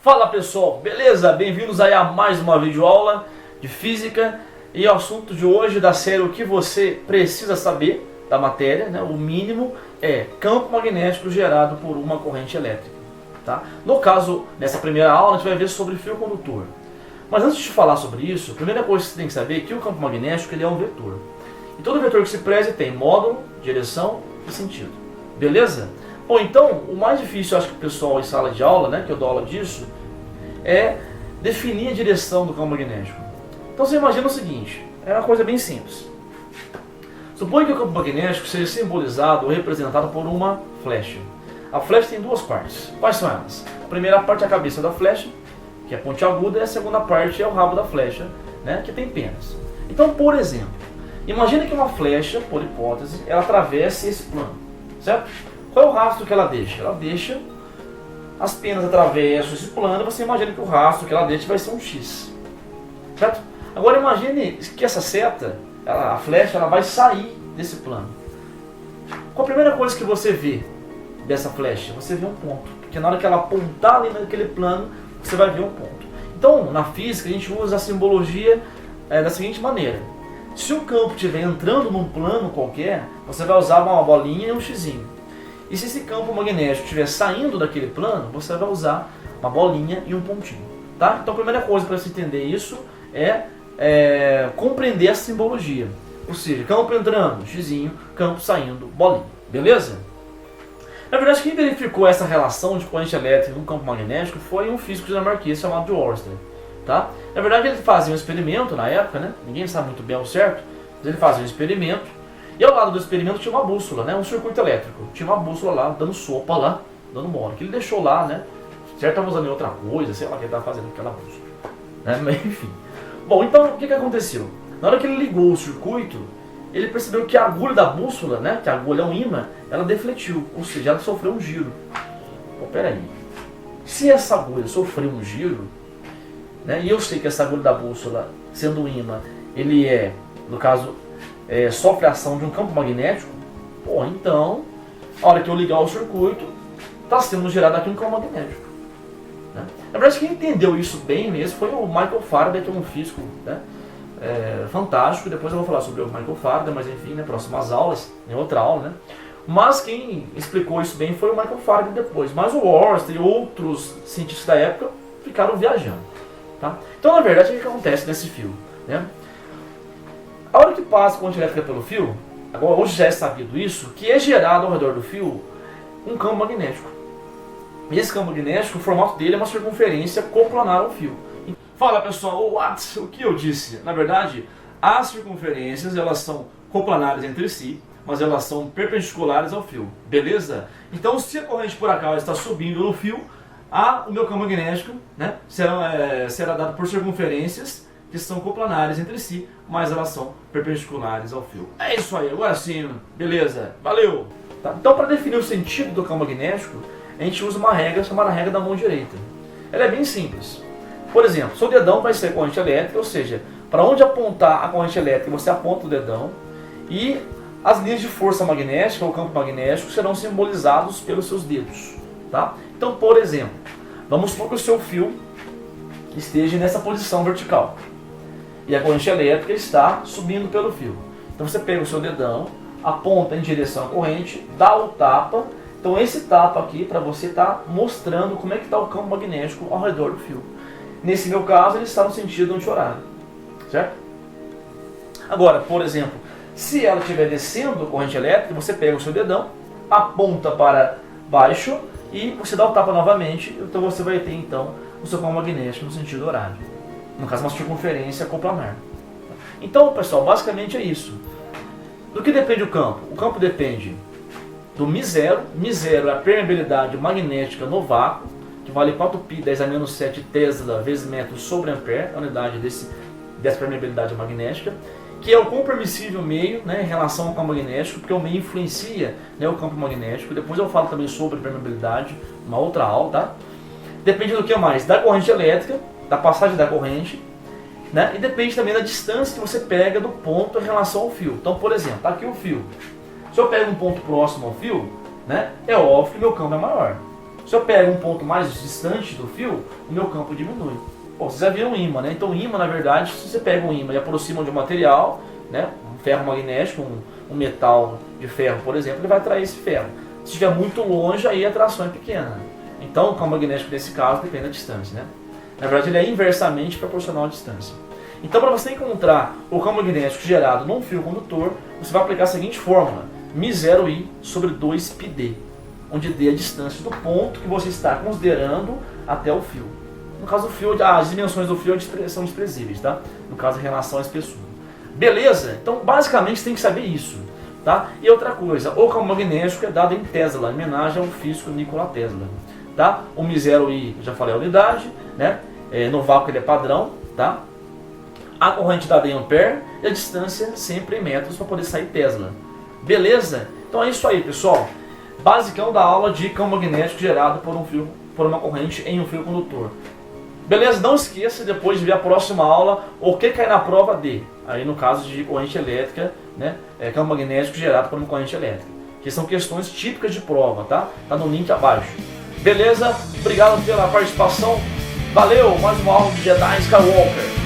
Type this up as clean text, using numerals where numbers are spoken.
Fala pessoal, beleza? Bem-vindos aí a mais uma videoaula de física. E o assunto de hoje da série O que você precisa saber da matéria, né? O mínimo é campo magnético gerado por uma corrente elétrica, tá? No caso, nessa primeira aula a gente vai ver sobre fio condutor. Mas antes de falar sobre isso, a primeira coisa que você tem que saber é que o campo magnético ele é um vetor. E todo vetor que se preze tem módulo, direção e sentido. Beleza? Bom, então, o mais difícil, acho que o pessoal em sala de aula, né, que eu dou aula disso, é definir a direção do campo magnético. Então você imagina o seguinte, é uma coisa bem simples. Suponha que o campo magnético seja simbolizado ou representado por uma flecha. A flecha tem duas partes. Quais são elas? A primeira parte é a cabeça da flecha, que é pontiaguda, e a segunda parte é o rabo da flecha, né, que tem penas. Então, por exemplo, imagine que uma flecha, por hipótese, ela atravesse esse plano, certo? Qual é o rastro que ela deixa? Ela deixa as penas atravessam esse plano, você imagina que o rastro que ela deixa vai ser um X, certo? Agora imagine que essa seta, a flecha, ela vai sair desse plano. Qual a primeira coisa que você vê dessa flecha? Você vê um ponto, porque na hora que ela apontar ali naquele plano, você vai ver um ponto. Então, na física, a gente usa a simbologia da seguinte maneira. Se o campo estiver entrando num plano qualquer, você vai usar uma bolinha e um xizinho. E se esse campo magnético estiver saindo daquele plano, você vai usar uma bolinha e um pontinho. Tá? Então a primeira coisa para você entender isso é compreender essa simbologia. Ou seja, campo entrando, xizinho, campo saindo, bolinha. Beleza? Na verdade, quem verificou essa relação de corrente elétrica no campo magnético foi um físico dinamarquês chamado de Ørsted. Tá? Na verdade, ele fazia um experimento na época, né? Ninguém sabe muito bem ao certo, mas ele fazia um experimento. E ao lado do experimento tinha uma bússola, né? Um circuito elétrico. Tinha uma bússola lá, dando sopa lá, dando mole. Que ele deixou lá, né? Certo, estava usando outra coisa, sei lá o que ele estava fazendo com aquela bússola. Né? Mas enfim. Bom, então o que aconteceu? Na hora que ele ligou o circuito, ele percebeu que a agulha da bússola, né? Que a agulha é um ímã, ela defletiu. Ou seja, ela sofreu um giro. Pô, peraí. Se essa agulha sofreu um giro, né? E eu sei que essa agulha da bússola, sendo um ímã, ele no caso, sofre a ação de um campo magnético, pô, então, a hora que eu ligar o circuito, está sendo gerado aqui um campo magnético. Né? Na verdade, quem entendeu isso bem mesmo foi o Michael Faraday, que é um físico, né, fantástico. Depois eu vou falar sobre o Michael Faraday, mas enfim, né, próximas aulas, em outra aula, né? Mas quem explicou isso bem foi o Michael Faraday depois. Mas o Ørsted e outros cientistas da época ficaram viajando. Tá? Então, na verdade, o que acontece nesse fio? Né? A hora que passa a corrente elétrica pelo fio, agora hoje já é sabido isso, que é gerado ao redor do fio um campo magnético. E esse campo magnético, o formato dele é uma circunferência coplanar ao fio. Fala pessoal, o que eu disse? Na verdade, as circunferências elas são coplanares entre si, mas elas são perpendiculares ao fio, beleza? Então se a corrente por acaso está subindo no fio, o meu campo magnético, né, será dado por circunferências que são coplanares entre si, mas elas são perpendiculares ao fio. É isso aí, agora sim, beleza, valeu! Tá? Então, para definir o sentido do campo magnético, a gente usa uma regra chamada regra da mão direita. Ela é bem simples. Por exemplo, seu dedão vai ser corrente elétrica, ou seja, para onde apontar a corrente elétrica, você aponta o dedão, e as linhas de força magnética, ou campo magnético, serão simbolizados pelos seus dedos. Tá? Então, por exemplo, vamos supor que o seu fio esteja nessa posição vertical. E a corrente elétrica está subindo pelo fio. Então você pega o seu dedão, aponta em direção à corrente, dá o tapa. Então esse tapa aqui para você estar mostrando como é que está o campo magnético ao redor do fio. Nesse meu caso ele está no sentido anti-horário. Certo? Agora, por exemplo, se ela estiver descendo a corrente elétrica, você pega o seu dedão, aponta para baixo e você dá o tapa novamente. Então você vai ter então o seu campo magnético no sentido horário. No caso, uma circunferência coplanar. Então, pessoal, basicamente é isso. Do que depende o campo? O campo depende do μ0. μ0 é a permeabilidade magnética no vácuo, que vale 4π 10 a menos 7 Tesla vezes metro sobre ampere, a unidade dessa permeabilidade magnética, que é o quão permissível meio, né, em relação ao campo magnético, porque o meio influencia, né, o campo magnético. Depois eu falo também sobre permeabilidade, uma outra aula, tá? Depende do que mais? Da corrente elétrica, da passagem da corrente, né? E depende também da distância que você pega do ponto em relação ao fio. Então, por exemplo, tá aqui o fio. Se eu pego um ponto próximo ao fio, né, é óbvio que meu campo é maior. Se eu pego um ponto mais distante do fio, o meu campo diminui. Bom, vocês já viram um ímã, né? Então o ímã, na verdade, se você pega um ímã e aproxima de um material, né? Um ferro magnético, um metal de ferro, por exemplo, ele vai atrair esse ferro. Se estiver muito longe, aí a atração é pequena. Então o campo magnético, nesse caso, depende da distância, né? Na verdade, ele é inversamente proporcional à distância. Então, para você encontrar o campo magnético gerado num fio condutor, você vai aplicar a seguinte fórmula: μ0i sobre 2πd, onde d é a distância do ponto que você está considerando até o fio. No caso do fio, as dimensões do fio são desprezíveis, tá? No caso, em relação à espessura. Beleza? Então, basicamente, você tem que saber isso, tá? E outra coisa, o campo magnético é dado em Tesla, em homenagem ao físico Nikola Tesla, tá? O μ0i, já falei a unidade, né? No vácuo ele é padrão, tá? A corrente dada em ampere e a distância sempre em metros para poder sair Tesla. Beleza? Então é isso aí, pessoal. Basicão da aula de campo magnético gerado por uma corrente em um fio condutor. Beleza? Não esqueça depois de ver a próxima aula o que cai na prova de, aí no caso de corrente elétrica, né? Campo magnético gerado por uma corrente elétrica. Que são questões típicas de prova, tá? Tá no link abaixo. Beleza? Obrigado pela participação. Valeu! Mais uma aula de Jedi Skywalker.